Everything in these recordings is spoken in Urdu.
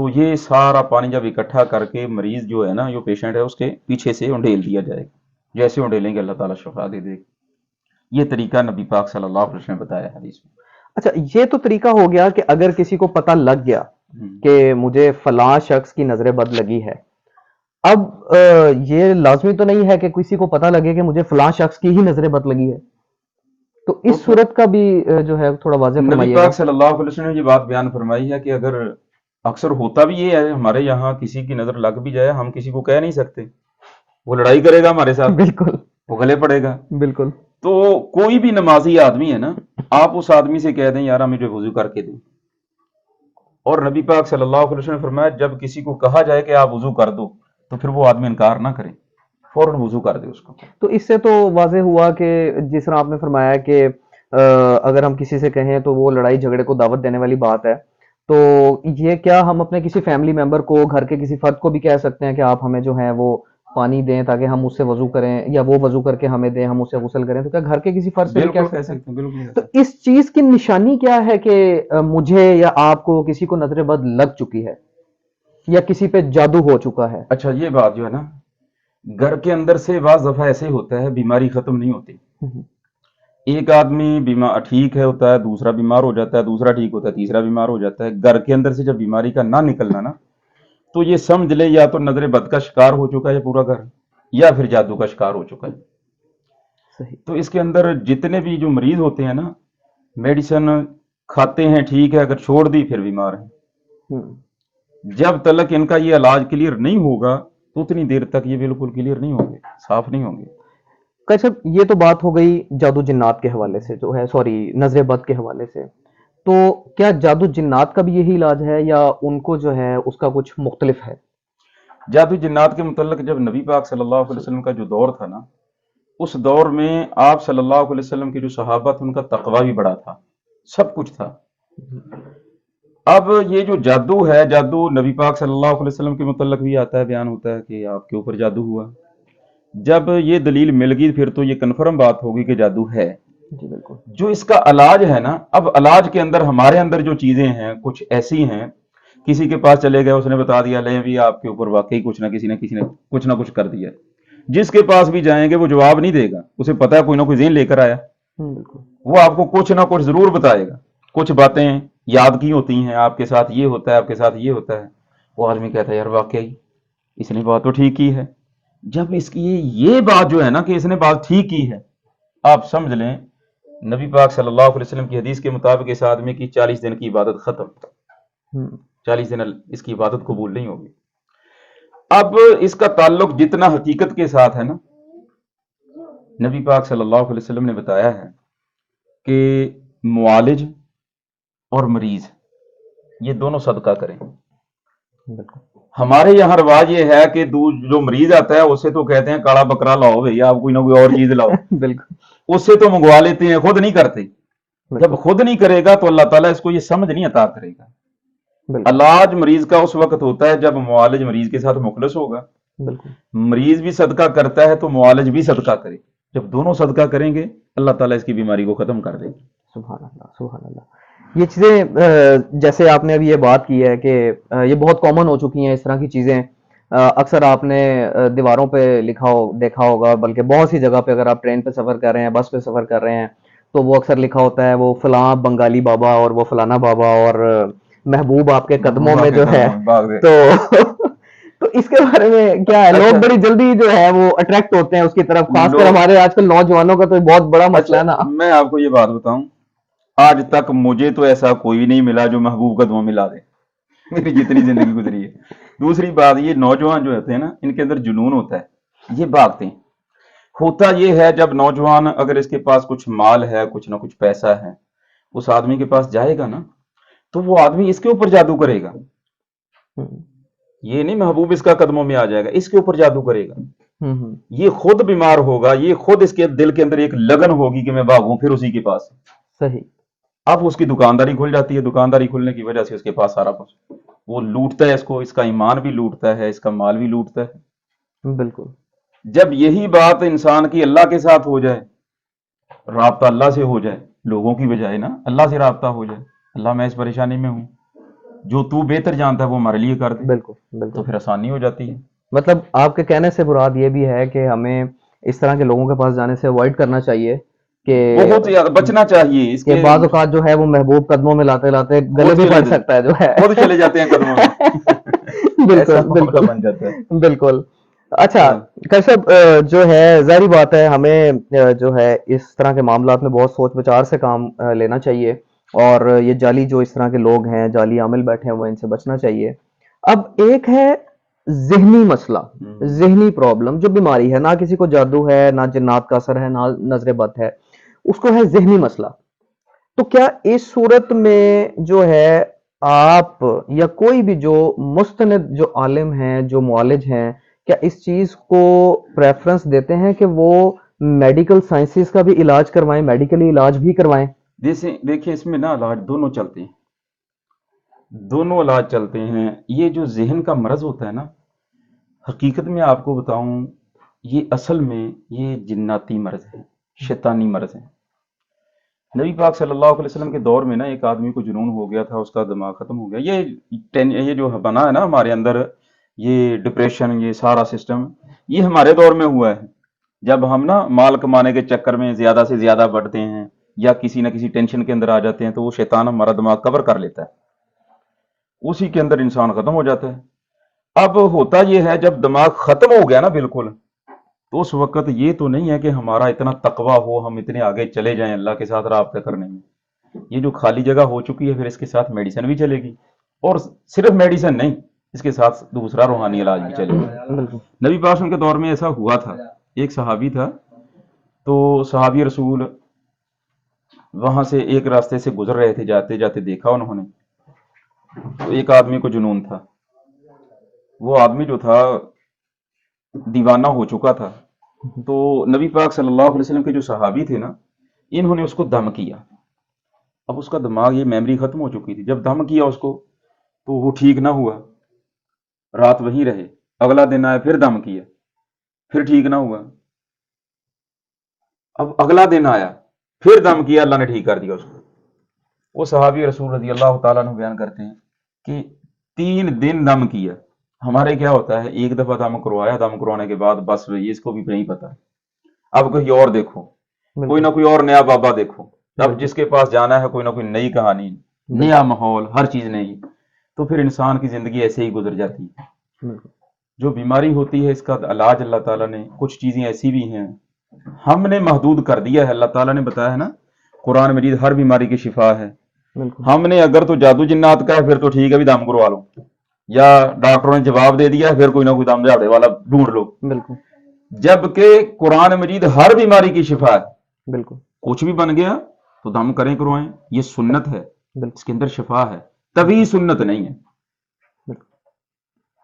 تو یہ سارا پانی جب اکٹھا کر کے مریض جو ہے نا، جو پیشنٹ ہے، اس کے پیچھے سے انڈیل دیا جائے گا، جیسے انڈیلیں گے اللہ تعالیٰ شفا دے دے گا۔ یہ طریقہ نبی پاک صلی اللہ علیہ وسلم نے بتایا ہے حدیث میں۔ اچھا، یہ تو طریقہ ہو گیا کہ اگر کسی کو پتہ لگ گیا ہم۔ کہ مجھے فلاں شخص کی نظر بد لگی ہے، اب یہ لازمی تو نہیں ہے کہ کسی کو پتہ لگے کہ مجھے فلاں شخص کی ہی نظر بد لگی ہے، تو تو اس صورت کا بھی جو ہے تھوڑا واضح نبی فرمائیے گا۔ پاک صلی اللہ علیہ وسلم نے یہ بات بیان فرمائی ہے کہ اگر اکثر ہوتا بھی یہ ہے، ہمارے یہاں کسی کی نظر لگ بھی جائے، ہم کسی کو کہہ نہیں سکتے، وہ لڑائی کرے گا ہمارے ساتھ، بالکل وہ گلے پڑے گا۔ بالکل تو کوئی بھی نمازی آدمی ہے نا، آپ اس آدمی سے کہہ دیں یار مجھے وضو کر کے دیں، اور نبی پاک صلی اللہ علیہ وسلم نے فرمایا جب کسی کو کہا جائے کہ آپ وضو کر دو تو پھر وہ آدمی انکار نہ کرے، فوراً وضو کر دے اس کو۔ تو اس سے تو واضح ہوا کہ جس طرح آپ نے فرمایا کہ اگر ہم کسی سے کہیں تو وہ لڑائی جھگڑے کو دعوت دینے والی بات ہے، تو یہ کیا ہم اپنے کسی فیملی ممبر کو، گھر کے کسی فرد کو بھی کہہ سکتے ہیں کہ آپ ہمیں جو ہے وہ پانی دیں تاکہ ہم اس سے وضو کریں، یا وہ وضو کر کے ہمیں دیں ہم اس سے غسل کریں؟ تو کیا گھر کے کسی فرد سے بھی بالکل کہہ کہہ سکتے ہیں؟ سکتے ہیں، بالکل کہہ تو سکتے اس چیز کی نشانی کیا ہے کہ مجھے یا آپ کو کسی کو نظر بد لگ چکی ہے یا کسی پہ جادو ہو چکا ہے؟ ہیں۔ اچھا، یہ بات جو ہے نا، گھر کے اندر سے بعض دفعہ ایسے ہوتا ہے، بیماری ختم نہیں ہوتی۔ ایک آدمی ٹھیک ہے ہوتا ہے، دوسرا بیمار ہو جاتا ہے، دوسرا ٹھیک ہوتا ہے، تیسرا بیمار ہو جاتا ہے۔ گھر کے اندر سے جب بیماری کا نہ نکلنا نا، تو یہ سمجھ لے یا تو نظر بد کا شکار ہو چکا ہے پورا گھر، یا پھر جادو کا شکار ہو چکا ہے۔ صحیح۔ تو اس کے اندر جتنے بھی جو مریض ہوتے ہیں نا، میڈیسن کھاتے ہیں ٹھیک ہے، اگر چھوڑ دی پھر بیمار ہیں۔ ہم۔ جب تک ان کا یہ علاج کلیئر نہیں ہوگا تو اتنی دیر تک یہ بالکل کلیئر نہیں ہوں گے، صاف نہیں ہوں گے۔ قیصر صاحب، یہ تو بات ہو گئی جادو جنات کے حوالے سے، جو ہے سوری نظر بد کے حوالے سے، تو کیا جادو جنات کا بھی یہی علاج ہے یا ان کو جو ہے اس کا کچھ مختلف ہے؟ جادو جنات کے متعلق جب نبی پاک صلی اللہ علیہ وسلم کا جو دور تھا نا، اس دور میں آپ صلی اللہ علیہ وسلم کے جو صحابہ تھے ان کا تقوی بھی بڑا تھا، سب کچھ تھا۔ اب یہ جو جادو ہے، جادو نبی پاک صلی اللہ علیہ وسلم کے متعلق بھی آتا ہے، بیان ہوتا ہے کہ آپ کے اوپر جادو ہوا۔ جب یہ دلیل مل گئی پھر تو یہ کنفرم بات ہوگی کہ جادو ہے۔ جی بالکل۔ جو اس کا علاج ہے نا، اب علاج کے اندر ہمارے اندر جو چیزیں ہیں کچھ ایسی ہیں، کسی کے پاس چلے گئے، اس نے بتا دیا لیں بھی آپ کے اوپر واقعی کچھ نہ کسی نے کچھ نہ کچھ کر دیا ہے۔ جس کے پاس بھی جائیں گے وہ جواب نہیں دے گا، اسے پتا ہے کوئی نہ کوئی ذہن لے کر آیا، بالکل۔ وہ آپ کو کچھ نہ کچھ ضرور بتائے گا، کچھ باتیں یاد کی ہوتی ہیں، آپ کے ساتھ یہ ہوتا ہے، آپ کے ساتھ یہ ہوتا ہے۔ وہ آدمی کہتا ہے یار واقعی اس نے بات تو ٹھیک کی ہے۔ جب اس کی یہ بات جو ہے نا کہ اس نے بات ٹھیک کی ہے، آپ سمجھ لیں نبی پاک صلی اللہ علیہ وسلم کی حدیث کے مطابق اس آدمی کی 40 دن کی عبادت ختم، ہم۔ 40 دن اس کی عبادت قبول نہیں ہوگی۔ اب اس کا تعلق جتنا حقیقت کے ساتھ ہے نا، نبی پاک صلی اللہ علیہ وسلم نے بتایا ہے کہ معالج اور مریض یہ دونوں صدقہ کریں۔ بالکل۔ ہمارے یہاں رواج یہ ہے کہ جو مریض آتا ہے اسے تو کہتے ہیں کاڑا بکرا لاؤ بھیا، آپ کوئی نہ کوئی اور چیز لاؤ، بالکل۔ اس سے تو منگوا لیتے ہیں، خود نہیں کرتے۔ جب خود نہیں کرے گا تو اللہ تعالیٰ اس کو یہ سمجھ نہیں عطا کرے گا۔ بالکل۔ علاج مریض کا اس وقت ہوتا ہے جب معالج مریض کے ساتھ مخلص ہوگا، بالکل۔ مریض بھی صدقہ کرتا ہے تو معالج بھی صدقہ کرے، جب دونوں صدقہ کریں گے اللہ تعالیٰ اس کی بیماری کو ختم کر دے گا۔ سبحان اللہ، سبحان اللہ۔ یہ چیزیں جیسے آپ نے ابھی یہ بات کی ہے کہ یہ بہت کامن ہو چکی ہیں اس طرح کی چیزیں، اکثر آپ نے دیواروں پہ دیکھا ہوگا، بلکہ بہت سی جگہ پہ اگر آپ ٹرین پہ سفر کر رہے ہیں، بس پہ سفر کر رہے ہیں تو وہ اکثر لکھا ہوتا ہے وہ فلاں بنگالی بابا اور وہ فلانا بابا اور محبوب آپ کے قدموں میں جو ہے، تو اس کے بارے میں کیا ہے؟ لوگ بڑی جلدی جو ہے وہ اٹریکٹ ہوتے ہیں اس کی طرف، خاص کر ہمارے آج کل نوجوانوں کا تو بہت بڑا مسئلہ ہے نا۔ میں آپ کو یہ بات بتاؤں، آج تک مجھے تو ایسا کوئی نہیں ملا جو محبوب قدموں میں لا دے، میری جتنی زندگی گزری ہے۔ دوسری بات، یہ نوجوان جو ہوتے ہیں نا ان کے اندر جنون ہوتا ہے، یہ بھاگتے ہیں۔ ہوتا یہ ہے جب نوجوان اگر اس کے پاس کچھ مال ہے، کچھ نہ کچھ پیسہ ہے، اس آدمی کے پاس جائے گا نا تو وہ آدمی اس کے اوپر جادو کرے گا، یہ نہیں محبوب اس کا قدموں میں آ جائے گا، اس کے اوپر جادو کرے گا۔ یہ خود بیمار ہوگا، یہ خود اس کے دل کے اندر ایک لگن ہوگی کہ میں بھاگوں پھر اسی کے پاس۔ صحیح۔ اب اس کی دکانداری کھل جاتی ہے، دکانداری کھلنے کی وجہ سے اس کے پاس سارا کچھ، وہ لوٹتا ہے اس کو، اس کا ایمان بھی لوٹتا ہے، اس کا مال بھی لوٹتا ہے۔ بالکل۔ جب یہی بات انسان کی اللہ کے ساتھ ہو جائے، رابطہ اللہ سے ہو جائے، لوگوں کی بجائے نا اللہ سے رابطہ ہو جائے، اللہ میں اس پریشانی میں ہوں، جو تو بہتر جانتا ہے وہ ہمارے لیے کر دے بالکل تو بالکل. پھر آسانی ہو جاتی ہے. مطلب آپ کے کہنے سے مراد یہ بھی ہے کہ ہمیں اس طرح کے لوگوں کے پاس جانے سے اوائڈ کرنا چاہیے کہ بہت زیادہ بچنا چاہیے اس کے. بعض اوقات جو ہے وہ محبوب قدموں میں لاتے لاتے گلے خود بھی چلے پڑ جاتے سکتا ہے جو ہے. خود چلے جاتے ہیں قدموں میں. ایسا بالکل معاملہ بالکل بن جاتا ہے. بالکل. اچھا ہاں. کر صاحب جو ہے ظاہری بات ہے ہمیں جو ہے اس طرح کے معاملات میں بہت سوچ بچار سے کام لینا چاہیے اور یہ جعلی جو اس طرح کے لوگ ہیں جعلی عامل بیٹھے ہیں وہ ان سے بچنا چاہیے. اب ایک ہے ذہنی مسئلہ ذہنی پرابلم جو بیماری ہے نہ کسی کو جادو ہے نہ جنات کا اثر ہے نہ نظر بد ہے اس کو ہے ذہنی مسئلہ. تو کیا اس صورت میں جو ہے آپ یا کوئی بھی جو مستند جو عالم ہیں جو معالج ہیں کیا اس چیز کو پریفرنس دیتے ہیں کہ وہ میڈیکل سائنسز کا بھی علاج کروائیں میڈیکلی علاج بھی کروائیں؟ جیسے دیکھیں اس میں نا علاج دونوں چلتے ہیں. دونوں علاج چلتے ہیں. یہ جو ذہن کا مرض ہوتا ہے نا حقیقت میں آپ کو بتاؤں یہ اصل میں یہ جناتی مرض ہے شیطانی مرض ہے. نبی پاک صلی اللہ علیہ وسلم کے دور میں نا ایک آدمی کو جنون ہو گیا تھا اس کا دماغ ختم ہو گیا. یہ جو بنا ہے نا ہمارے اندر یہ ڈپریشن یہ سارا سسٹم یہ ہمارے دور میں ہوا ہے جب ہم نا مال کمانے کے چکر میں زیادہ سے زیادہ بڑھتے ہیں یا کسی نہ کسی ٹینشن کے اندر آ جاتے ہیں تو وہ شیطان ہمارا دماغ کور کر لیتا ہے اسی کے اندر انسان ختم ہو جاتا ہے. اب ہوتا یہ ہے جب دماغ ختم ہو گیا نا بالکل تو اس وقت یہ تو نہیں ہے کہ ہمارا اتنا تقوی ہو ہم اتنے آگے چلے جائیں اللہ کے ساتھ رابطہ کرنے میں. یہ جو خالی جگہ ہو چکی ہے پھر اس کے ساتھ میڈیسن بھی چلے گی اور صرف میڈیسن نہیں اس کے ساتھ دوسرا روحانی علاج بھی چلے گا. بالکل نبی پاک کے دور میں ایسا ہوا تھا. ایک صحابی تھا تو صحابی رسول وہاں سے ایک راستے سے گزر رہے تھے جاتے جاتے دیکھا انہوں نے تو ایک آدمی کو جنون تھا. وہ آدمی جو تھا دیوانہ ہو چکا تھا. تو نبی پاک صلی اللہ علیہ وسلم کے جو صحابی تھے نا انہوں نے اس کو دم کیا. اب اس کا دماغ یہ میموری ختم ہو چکی تھی جب دم کیا اس کو تو وہ ٹھیک نہ ہوا رات وہیں رہے. اگلا دن آیا پھر دم کیا پھر ٹھیک نہ ہوا. اب اگلا دن آیا پھر دم کیا اللہ نے ٹھیک کر دیا اس کو. وہ صحابی رسول رضی اللہ تعالیٰ عنہ بیان کرتے ہیں کہ 3 دن دم کیا. ہمارے کیا ہوتا ہے ایک دفعہ دم کروایا دم کروانے کے بعد بس وہی اس کو بھی نہیں پتا اب کوئی اور دیکھو کوئی نہ کوئی اور نیا بابا دیکھو. اب جس کے پاس جانا ہے کوئی نہ کوئی نئی کہانی نیا ماحول ہر چیز نئی تو پھر انسان کی زندگی ایسے ہی گزر جاتی ہے. جو بیماری ہوتی ہے اس کا علاج اللہ تعالیٰ نے کچھ چیزیں ایسی بھی ہیں ہم نے محدود کر دیا ہے. اللہ تعالیٰ نے بتایا ہے نا قرآن مجید ہر بیماری کی شفا ہے. ہم نے اگر تو جادو جنات کا ہے پھر تو ٹھیک ہے بھی دم کروا لو یا ڈاکٹروں نے جواب دے دیا پھر کوئی نہ کوئی دم جھاڑے والا ڈھونڈ لو. بالکل جبکہ قرآن مجید ہر بیماری کی شفا ہے. بالکل کچھ بھی بن گیا تو دم کریں کروائیں یہ سنت ہے بالکل اس کے اندر شفا ہے. طبی سنت نہیں ہے.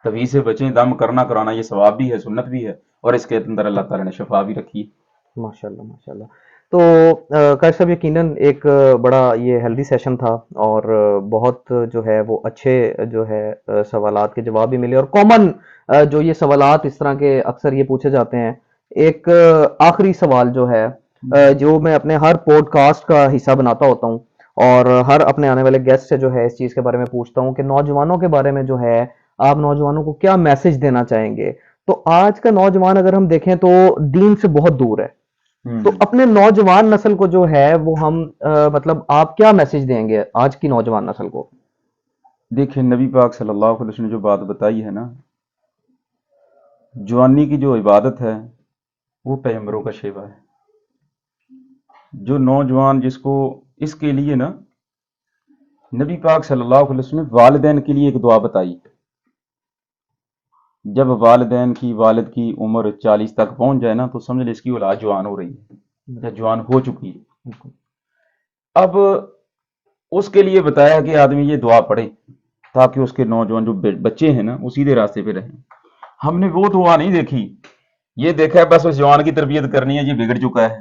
طبی سے بچیں دم کرنا کرانا یہ ثواب بھی ہے سنت بھی ہے اور اس کے اندر اللہ تعالیٰ نے شفا بھی رکھی ہے. ماشاءاللہ ماشاءاللہ. تو قاری صاحب یقیناً ایک بڑا یہ ہیلدی سیشن تھا اور بہت جو ہے وہ اچھے جو ہے سوالات کے جواب بھی ملے اور کامن جو یہ سوالات اس طرح کے اکثر یہ پوچھے جاتے ہیں. ایک آخری سوال جو ہے جو میں اپنے ہر پوڈ کاسٹ کا حصہ بناتا ہوتا ہوں اور ہر اپنے آنے والے گیسٹ سے جو ہے اس چیز کے بارے میں پوچھتا ہوں کہ نوجوانوں کے بارے میں جو ہے آپ نوجوانوں کو کیا میسج دینا چاہیں گے. تو آج کا نوجوان اگر ہم دیکھیں تو دین سے بہت دور ہے تو اپنے نوجوان نسل کو جو ہے وہ ہم مطلب آپ کیا میسج دیں گے آج کی نوجوان نسل کو؟ دیکھیں نبی پاک صلی اللہ علیہ وسلم نے جو بات بتائی ہے نا جوانی کی جو عبادت ہے وہ پیغمبروں کا شیوا ہے. جو نوجوان جس کو اس کے لیے نا نبی پاک صلی اللہ علیہ وسلم نے والدین کے لیے ایک دعا بتائی. جب والدین کی والد کی عمر 40 تک پہنچ جائے نا تو سمجھ لے اس کی اولاد جوان ہو رہی ہے یا جوان ہو چکی ہے. اب اس کے لیے بتایا کہ آدمی یہ دعا پڑھے تاکہ اس کے نوجوان جو بچے ہیں نا وہ سیدھے راستے پہ رہیں. ہم نے وہ دعا نہیں دیکھی یہ دیکھا ہے بس اس جوان کی تربیت کرنی ہے یہ بگڑ چکا ہے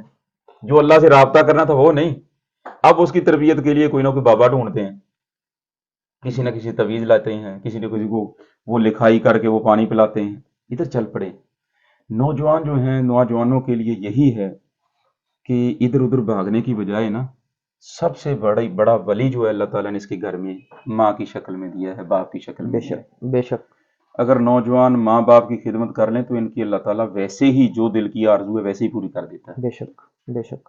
جو اللہ سے رابطہ کرنا تھا وہ نہیں. اب اس کی تربیت کے لیے کوئی نہ کوئی بابا ڈھونڈتے ہیں کسی نہ کسی تعویذ لاتے ہیں کسی نہ کسی کو وہ لکھائی کر کے وہ پانی پلاتے ہیں. ادھر چل پڑے. نوجوان جو ہیں نوجوانوں کے لیے یہی ہے کہ ادھر ادھر بھاگنے کی بجائے نا سب سے بڑا ولی جو ہے اللہ تعالیٰ نے اس کے گھر میں ماں کی شکل میں دیا ہے، باپ کی شکل بے میں دیا ہے۔ شک بے شک اگر نوجوان ماں باپ کی خدمت کر لیں تو ان کی اللہ تعالیٰ ویسے ہی جو دل کی آرزو ہے ویسے ہی پوری کر دیتا ہے۔ بے شک بے شک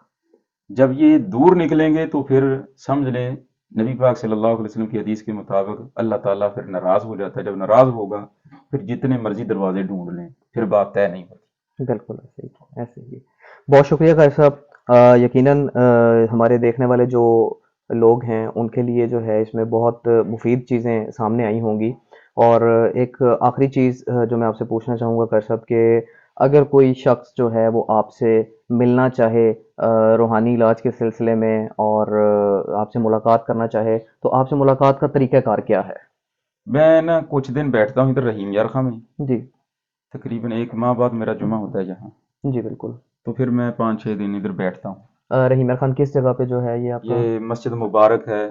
جب یہ دور نکلیں گے تو پھر سمجھ لیں نبی پاک صلی اللہ علیہ وسلم کی حدیث کے مطابق اللہ تعالیٰ پھر ناراض ہو جاتا ہے۔ جب ناراض ہوگا پھر جتنے مرضی دروازے ڈھونڈ لیں پھر بات طے نہیں ہوتی۔ بالکل ایسے ہی ایسے ہی۔ بہت شکریہ قاری صاحب۔ یقیناً ہمارے دیکھنے والے جو لوگ ہیں ان کے لیے جو ہے اس میں بہت مفید چیزیں سامنے آئی ہوں گی۔ اور ایک آخری چیز جو میں آپ سے پوچھنا چاہوں گا قاری صاحب کہ اگر کوئی شخص جو ہے وہ آپ سے ملنا چاہے روحانی علاج کے سلسلے میں اور آپ سے ملاقات کرنا چاہے تو آپ سے ملاقات کا طریقہ کار کیا ہے؟ میں نا کچھ دن بیٹھتا ہوں ادھر رحیم یار خاں میں، جی تقریباً 1 ماہ بعد میرا جمعہ ہوتا ہے یہاں، جی بالکل۔ تو پھر میں 5-6 دن ادھر بیٹھتا ہوں۔ رحیم خان کس جگہ پہ جو ہے یہ آپ کا؟ یہ مسجد مبارک ہے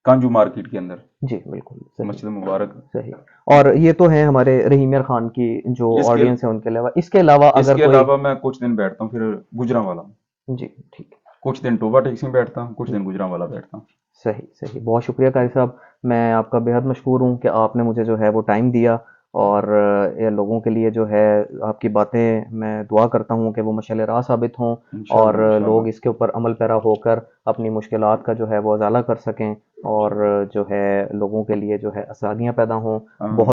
کانجو مارکیٹ کے اندر، جی بالکل صحیح مسجد مبارک۔ صحیح۔ اور یہ تو ہے ہمارے رحیم یار خان کی جو اس کے آڈینس ہے ان کے علاوہ، اس کے علاوہ اس اگر کے کوئی؟ علاوہ میں کچھ دن بیٹھتا ہوں پھر گجراں والا، جی ٹھیک ہے۔ کچھ دن ٹوبا ٹیکسی میں بیٹھتا ہوں، کچھ دن گجراں والا بیٹھتا ہوں۔ صحیح صحیح، بہت شکریہ قاری صاحب۔ میں آپ کا بےحد مشکور ہوں کہ آپ نے مجھے جو ہے وہ ٹائم دیا، اور یہ لوگوں کے لیے جو ہے آپ کی باتیں میں دعا کرتا ہوں کہ وہ مشعل راہ ثابت ہوں انشاءاللہ اور انشاءاللہ لوگ اس کے اوپر عمل پیرا ہو کر اپنی مشکلات کا جو ہے وہ ازالہ کر سکیں، اور جو ہے لوگوں کے لیے جو ہے آسانیاں پیدا ہوں۔ بہت